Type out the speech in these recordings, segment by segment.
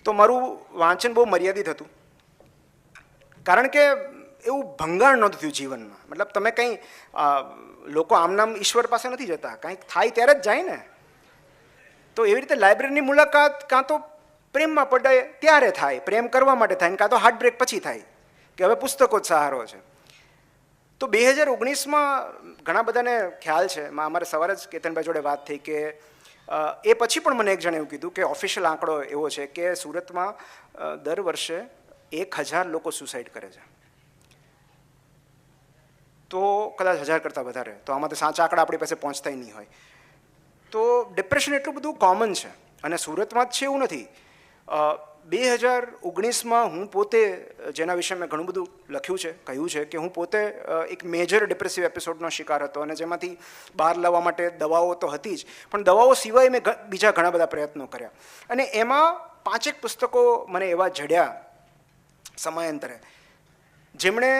તો મારું વાંચન બહુ મર્યાદિત હતું, કારણ કે એવું ભંગાણ નહોતું થયું જીવનમાં. મતલબ તમે કંઈ લોકો આમ નામ ઈશ્વર પાસે નથી જતા, કંઈક થાય ત્યારે જ જાય ને. તો એવી રીતે લાઇબ્રેરીની મુલાકાત કાં તો પ્રેમમાં પડે ત્યારે થાય, પ્રેમ કરવા માટે થાય, કાં તો હાર્ટબ્રેક પછી થાય કે હવે પુસ્તકો જ સહારો છે. તો 2019માં ઘણા બધાને ખ્યાલ છે, અમારે સવારે જ કેતનભાઈ જોડે વાત થઈ કે એ પછી પણ મને એક જણે એવું કીધું કે ઓફિશિયલ આંકડો એવો છે કે સુરતમાં દર વર્ષે 1000 લોકો સુસાઇડ કરે છે. તો કદાચ 1000 કરતાં વધારે, તો આમાં તો સાચા આંકડા આપણી પાસે પહોંચતા નહીં હોય. તો ડિપ્રેશન એટલું બધું કોમન છે અને સુરતમાં જ છે એવું નથી. 2019માં હું પોતે, જેના વિશે મેં ઘણું બધું લખ્યું છે, કહ્યું છે કે હું પોતે એક મેજર ડિપ્રેસિવ એપિસોડનો શિકાર હતો અને જેમાંથી બહાર લાવવા માટે દવાઓ તો હતી જ, પણ દવાઓ સિવાય મેં બીજા ઘણા બધા પ્રયત્નો કર્યા. અને એમાં 5 પુસ્તકો મને એવા જડ્યા સમયાંતરે જેમણે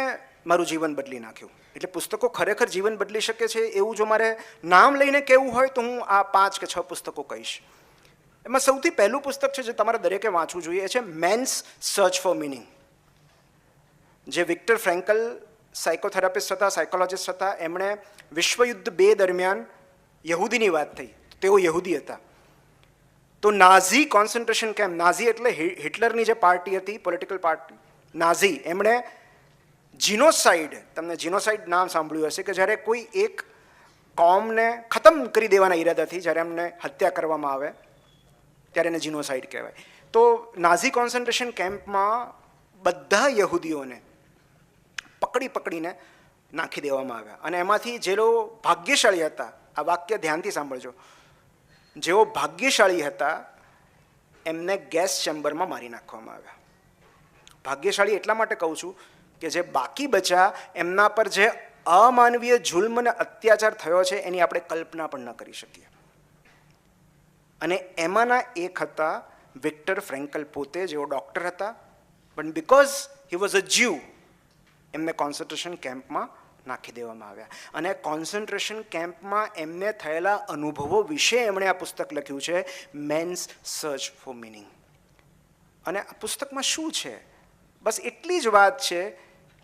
મારું જીવન બદલી નાખ્યું. એટલે પુસ્તકો ખરેખર જીવન બદલી શકે છે એવું જો મારે નામ લઈને કહેવું હોય તો હું આ 5 કે 6 પુસ્તકો કહીશ. એમાં સૌથી પહેલું પુસ્તક છે જે તમારે દરેકે વાંચવું જોઈએ, એ છે મેન્સ સર્ચ ફોર મિનિંગ, જે વિક્ટર ફ્રેન્કલ સાયકોથેરાપિસ્ટ હતા, સાયકોલોજિસ્ટ હતા. એમણે વિશ્વયુદ્ધ 2 દરમિયાન યહૂદીની વાત થઈ, તેઓ યહૂદી હતા. તો નાઝી કોન્સન્ટ્રેશન કેમ્પ, નાઝી એટલે હિટલરની જે પાર્ટી હતી, પોલિટિકલ પાર્ટી નાઝી, એમણે જીનોસાઇડ, તમને જીનોસાઇડ નામ સાંભળ્યું હશે કે જ્યારે કોઈ એક કોમને ખતમ કરી દેવાના ઈરાદાથી જ્યારે એમને હત્યા કરવામાં આવે ત્યારે એને જીનોસાઇડ કહેવાય. તો નાઝી કોન્સન્ટ્રેશન કેમ્પમાં બધા યહૂદીઓને પકડીને નાખી દેવામાં આવ્યા અને એમાંથી જેઓ ભાગ્યશાળી હતા, આ વાક્ય ધ્યાનથી સાંભળજો, જેઓ ભાગ્યશાળી હતા એમને ગેસ ચેમ્બરમાં મારી નાખવામાં આવ્યા. ભાગ્યશાળી એટલા માટે કહું છું કે જે બાકી બચ્યા એમના પર જે અમાનવીય જુલ્મ અને અત્યાચાર થયો છે એની આપણે કલ્પના પણ ન કરી શકીએ. અને એમાંના એક હતા વિક્ટર ફ્રેન્કલ પોતે, જેઓ ડૉક્ટર હતા, પણ because he was a Jew એમને કોન્સન્ટ્રેશન કેમ્પમાં નાખી દેવામાં આવ્યા. અને કોન્સન્ટ્રેશન કેમ્પમાં એમને થયેલા અનુભવો વિશે એમણે આ પુસ્તક લખ્યું છે, મેન્સ સર્ચ ફોર મિનિંગ. અને આ પુસ્તકમાં શું છે? બસ એટલી જ વાત છે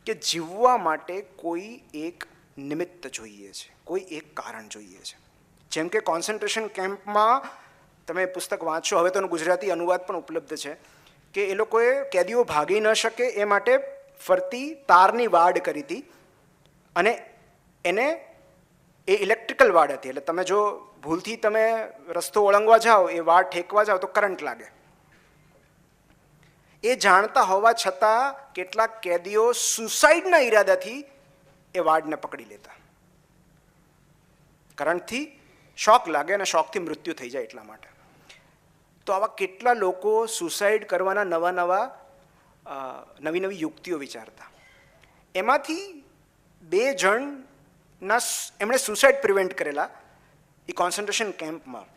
કે જીવવા માટે કોઈ એક નિમિત્ત જોઈએ છે, કોઈ એક કારણ જોઈએ છે. જેમ કે કોન્સન્ટ્રેશન કેમ્પમાં તમે પુસ્તક વાંચો, હવે તો ગુજરાતી અનુવાદ પણ ઉપલબ્ધ છે, કે એ લોકોએ કેદીઓ ભાગી ન શકે એ માટે ફરતી તારની વાડ કરી હતી અને એને એ ઇલેક્ટ્રિકલ વાડ હતી. એટલે તમે જો ભૂલથી તમે રસ્તો ઓળંગવા જાઓ, એ વાડ ઠેકવા જાઓ તો કરંટ લાગે. એ જાણતા હોવા છતાં કેટલાક કેદીઓ સુસાઇડના ઈરાદાથી એ વાડને પકડી લેતા. કરંટથી શોક લાગે અને શોકથી મૃત્યુ થઈ જાય એટલા માટે. તો આવા કેટલા લોકો સુસાઇડ કરવાના નવી યુક્તિઓ વિચારતા. એમાંથી 2 જણના એમણે સુસાઇડ પ્રિવેન્ટ કરેલા એ કોન્સન્ટ્રેશન કેમ્પમાં,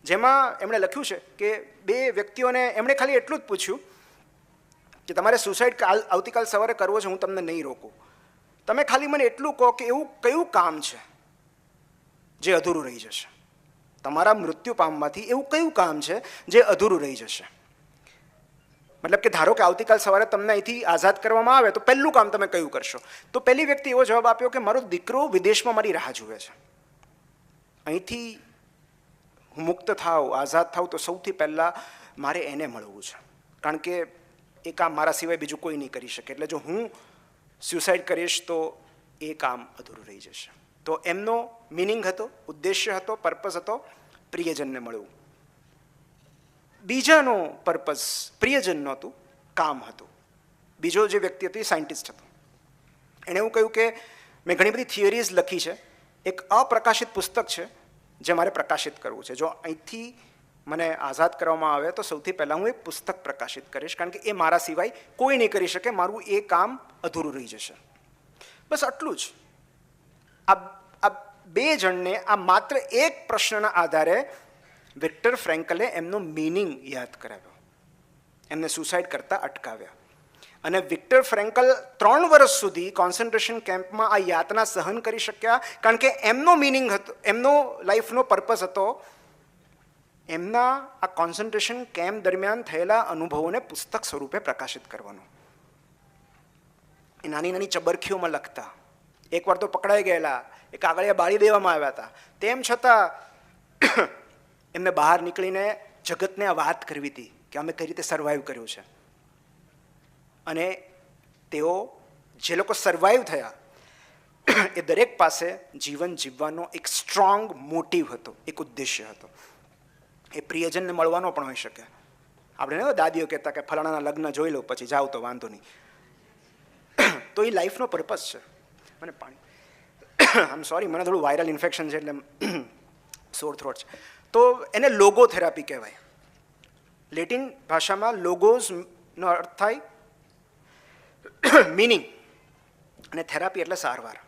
જેમાં એમણે લખ્યું છે કે 2 વ્યક્તિઓને એમણે ખાલી એટલું જ પૂછ્યું કે તમારે સુસાઇડ આવતીકાલ સવારે કરવો છે, હું તમને નહીં રોકું, તમે ખાલી મને એટલું કહો કે એવું કયું કામ છે જે અધૂરું રહી જશે. તમારા મૃત્યુ પામવાથી એવું કયું કામ છે જે અધૂરું રહી જશે. મતલબ કે ધારો કે આવતીકાલ સવારે તમને અહીંથી આઝાદ કરવામાં આવે તો પહેલું કામ તમે કયું કરશો? તો પહેલી વ્યક્તિ એવો જવાબ આપ્યો કે મારો દીકરો વિદેશમાં મારી રાહ જુએ છે, અહીંથી હું મુક્ત થાવ, આઝાદ થાવ તો સૌથી પહેલાં મારે એને મળવું છે, કારણ કે એ કામ મારા સિવાય બીજું કોઈ નહીં કરી શકે. એટલે જો હું સ્યુસાઇડ કરીશ તો એ કામ અધૂરું રહી જશે. તો એમનો મિનિંગ હતો, ઉદ્દેશ્ય હતો, પર્પઝ હતો પ્રિયજનને મળવું. બીજાનો પર્પઝ પ્રિયજન નહોતું, કામ હતું. બીજો જે વ્યક્તિ હતો એ સાયન્ટિસ્ટ હતો. એણે એવું કહ્યું કે મેં ઘણી બધી થિયરીઝ લખી છે, એક અપ્રકાશિત પુસ્તક છે જે મારે પ્રકાશિત કરવું છે. જો અહીંથી મને આઝાદ કરવામાં આવે તો સૌથી પહેલાં હું એક પુસ્તક પ્રકાશિત કરીશ, કારણ કે એ મારા સિવાય કોઈ નહીં કરી શકે, મારું એ કામ અધૂરું રહી જશે. બસ આટલું જ. આ 2 જણને આ માત્ર એક પ્રશ્નના આધારે વિક્ટર ફ્રેન્કલે એમનો મિનિંગ યાદ કરાવ્યો, એમને સુસાઇડ કરતા અટકાવ્યા. અને વિક્ટર ફ્રેન્કલ 3 વર્ષ સુધી કોન્સન્ટ્રેશન કેમ્પમાં આ યાતના સહન કરી શક્યા, કારણ કે એમનો મિનિંગ હતો, એમનો લાઈફનો પર્પઝ હતો એમના આ કોન્સન્ટ્રેશન કેમ્પ દરમિયાન થયેલા અનુભવોને પુસ્તક સ્વરૂપે પ્રકાશિત કરવાનું. એ નાની નાની ચબરખીઓમાં લખતા. એકવાર તો પકડાઈ ગયેલા, એ કાગળિયા બાળી દેવામાં આવ્યા હતા. તેમ છતાં એમને બહાર નીકળીને જગતને આ વાત કરવી હતી કે અમે કઈ રીતે સર્વાઈવ કર્યું છે. અને તેઓ જે લોકો સર્વાઈવ થયા એ દરેક પાસે જીવન જીવવાનો એક સ્ટ્રોંગ મોટિવ હતો, એક ઉદ્દેશ્ય હતો. એ પ્રિયજનને મળવાનો પણ હોઈ શકે. આપણે દાદીઓ કહેતા કે ફલાણાના લગ્ન જોઈ લો પછી જાઓ તો વાંધો નહીં. તો એ લાઈફનો પર્પઝ છે. મને પાણી આમ સોરી, મને થોડું વાયરલ ઇન્ફેક્શન છે એટલે સોર થ્રોટ છે. તો એને લોગો થેરાપી કહેવાય. લેટિન ભાષામાં લોગોઝનો અર્થ થાય મિનિંગ અને થેરાપી એટલે સારવાર.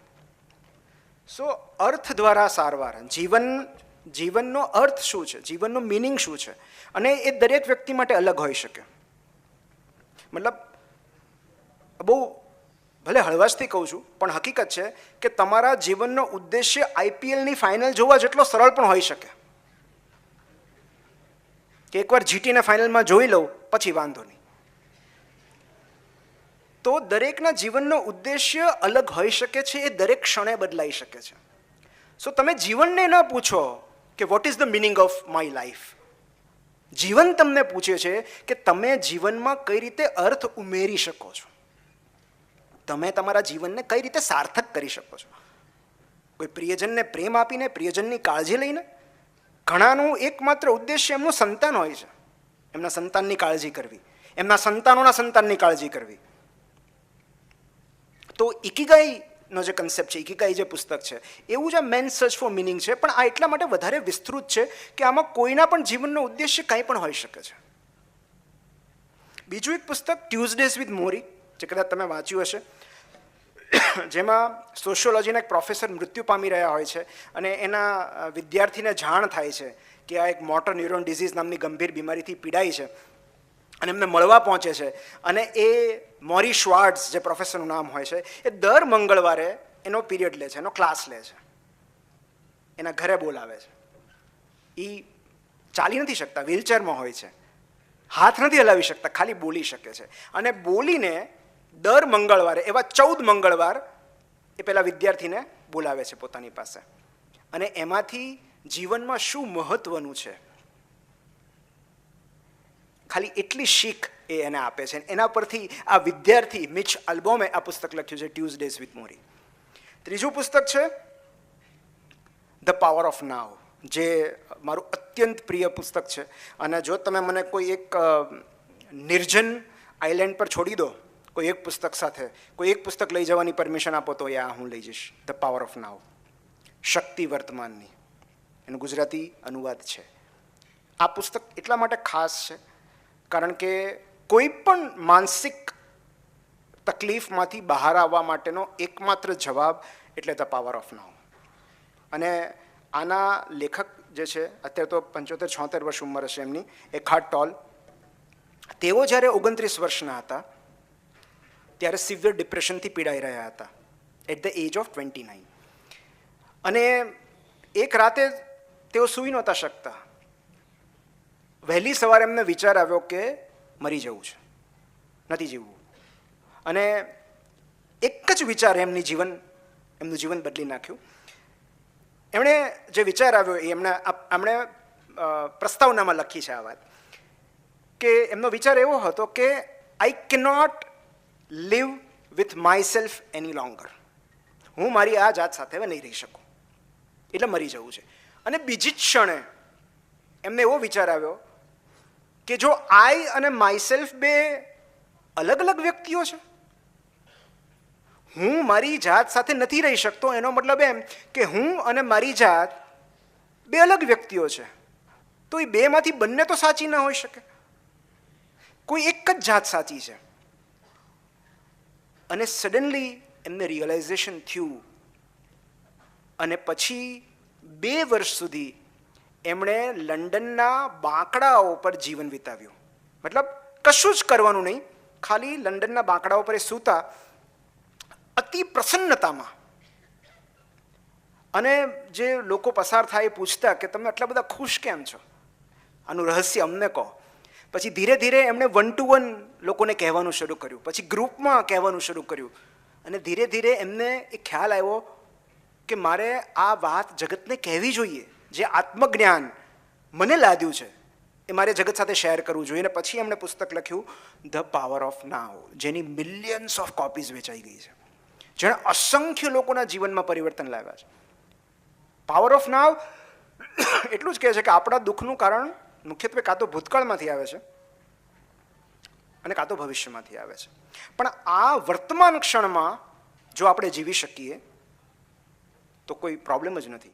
સો અર્થ દ્વારા સારવાર. જીવનનો અર્થ શું છે, જીવનનો મિનિંગ શું છે, અને એ દરેક વ્યક્તિ માટે અલગ હોઈ શકે. મતલબ બહુ ભલે હળવાશથી કહું છું, પણ હકીકત છે કે તમારા જીવનનો ઉદ્દેશ્ય આઈપીએલની ફાઇનલ જોવા જેટલો સરળ પણ હોઈ શકે કે એકવાર જીટીને ફાઇનલમાં જોઈ લઉં પછી વાંધો નહીં. તો દરેકના જીવનનો ઉદ્દેશ્ય અલગ હોઈ શકે છે, એ દરેક ક્ષણે બદલાઈ શકે છે. સો તમે જીવનને ન પૂછો કે what is the meaning of my life. જીવન તમને પૂછે છે કે તમે જીવનમાં કઈ રીતે અર્થ ઉમેરી શકો છો, તમે તમારા જીવનને કઈ રીતે સાર્થક કરી શકો છો. કોઈ પ્રિયજનને પ્રેમ આપીને, પ્રિયજનની કાળજી લઈને. ઘણાનું એકમાત્ર ઉદ્દેશ્ય એમનું સંતાન હોય છે, એમના સંતાનની કાળજી કરવી, એમના સંતાનોના સંતાનની કાળજી કરવી. તો ઇકિગાઈનો જે કન્સેપ્ટ છે, ઇકિગાઈ જે પુસ્તક છે, એવું જ આ મેન સર્ચ ફોર મિનિંગ છે. પણ આ એટલા માટે વધારે વિસ્તૃત છે કે આમાં કોઈના પણ જીવનનો ઉદ્દેશ્ય કંઈ પણ હોઈ શકે છે. બીજું એક પુસ્તક ટ્યુઝડેઝ વિથ મોરી, જે કદાચ તમે વાંચ્યું હશે, જેમાં સોશિયોલોજીના એક પ્રોફેસર મૃત્યુ પામી રહ્યા હોય છે અને એના વિદ્યાર્થીને જાણ થાય છે કે આ એક મોટર ન્યુરોન ડિઝીઝ નામની ગંભીર બીમારીથી પીડાય છે અને એમને મળવા પહોંચે છે. અને એ મોરી શ્વાર્ટ્ઝ જે પ્રોફેસરનું નામ હોય છે, એ દર મંગળવારે એનો પીરિયડ લે છે, એનો ક્લાસ લે છે, એના ઘરે બોલાવે છે. એ ચાલી નથી શકતા, વ્હીલચેરમાં હોય છે, હાથ નથી હલાવી શકતા, ખાલી બોલી શકે છે. અને બોલીને દર મંગળવારે, એવા 14 મંગળવાર એ પેલા વિદ્યાર્થીને બોલાવે છે પોતાની પાસે. અને એમાંથી જીવનમાં શું મહત્વનું છે, ખાલી એટલી શીખ એ એને આપે છે. એના પરથી આ વિદ્યાર્થી મિચ આલ્બોમે આ પુસ્તક લખ્યું છે, ટ્યુઝડેઝ વિથ મોરી. ત્રીજું પુસ્તક છે ધ પાવર ઓફ નાવ, જે મારું અત્યંત પ્રિય પુસ્તક છે. અને જો તમે મને કોઈ એક નિર્જન આઇલેન્ડ પર છોડી દો કોઈ એક પુસ્તક સાથે, કોઈ એક પુસ્તક લઈ જવાની પરમિશન આપો તો આ હું લઈ જઈશ. ધ પાવર ઓફ નાવ, શક્તિ વર્તમાનની, એનું ગુજરાતી અનુવાદ છે. આ પુસ્તક એટલા માટે ખાસ છે કારણ કે કોઈ પણ માનસિક તકલીફમાંથી બહાર આવવા માટેનો એકમાત્ર જવાબ એટલે ધ પાવર ઓફ નાવ. અને આના લેખક જે છે, અત્યારે તો 75-76 વર્ષ ઉંમર હશે એમની, એખાર્ટ ટોલ. તેઓ જ્યારે 29 વર્ષના હતા ત્યારે સિવિયર ડિપ્રેશનથી પીડાઈ રહ્યા હતા, એટ ધ એજ ઓફ 29. અને એક રાતે તેઓ સૂઈ નહોતા શકતા. વહેલી સવારે એમને વિચાર આવ્યો કે મરી જવું છે, નથી જીવવું. અને એક જ વિચાર એમનું જીવન બદલી નાખ્યું. એમણે જે વિચાર આવ્યો એ એમણે પ્રસ્તાવનામાં લખી છે આ વાત, કે એમનો વિચાર એવો હતો કે આઈ cannot live with myself any longer. હું મારી આ જાત સાથે હવે નહીં રહી શકું, એટલે મરી જવું છે. અને બીજી જ ક્ષણે એમને એવો વિચાર આવ્યો કે જો આઈ અને માયસેલ્ફ બે અલગ અલગ વ્યક્તિઓ છે, હું મારી જાત સાથે નથી રહી શકતો, એનો મતલબ એમ કે હું અને મારી જાત બે અલગ વ્યક્તિઓ છે. તો એ બેમાંથી બંને તો સાચી ના હોઈ શકે, કોઈ એક જ જાત સાચી છે. અને સડનલી એમને રિયલાઇઝેશન થયું. અને પછી 2 વર્ષ સુધી એમણે લંડનના બાંકડાઓ પર જીવન વિતાવ્યું. મતલબ કશું જ કરવાનું નહીં, ખાલી લંડનના બાંકડાઓ પર એ સૂતા અતિ પ્રસન્નતામાં. અને જે લોકો પસાર થાય એ પૂછતા કે તમે આટલા બધા ખુશ કેમ છો, આનું રહસ્ય અમને કહો. પછી ધીરે ધીરે એમણે 1 to 1 લોકોને કહેવાનું શરૂ કર્યું, પછી ગ્રુપમાં કહેવાનું શરૂ કર્યું, અને ધીરે ધીરે એમને એક ખ્યાલ આવ્યો કે મારે આ વાત જગતને કહેવી જોઈએ. જે આત્મજ્ઞાન મને લાદ્યું છે એ મારે જગત સાથે શેર કરવું જોઈએ. અને પછી એમણે પુસ્તક લખ્યું ધ પાવર ઓફ નાવ, જેની મિલિયન્સ ઓફ કોપીઝ વેચાઈ ગઈ છે, જેણે અસંખ્ય લોકોના જીવનમાં પરિવર્તન લાવ્યા છે. પાવર ઓફ નાવ એટલું જ કહે છે કે આપણા દુઃખનું કારણ મુખ્યત્વે કાં તો ભૂતકાળમાંથી આવે છે અને કાં તો ભવિષ્યમાંથી આવે છે. પણ આ વર્તમાન ક્ષણમાં જો આપણે જીવી શકીએ તો કોઈ પ્રોબ્લેમ જ નથી.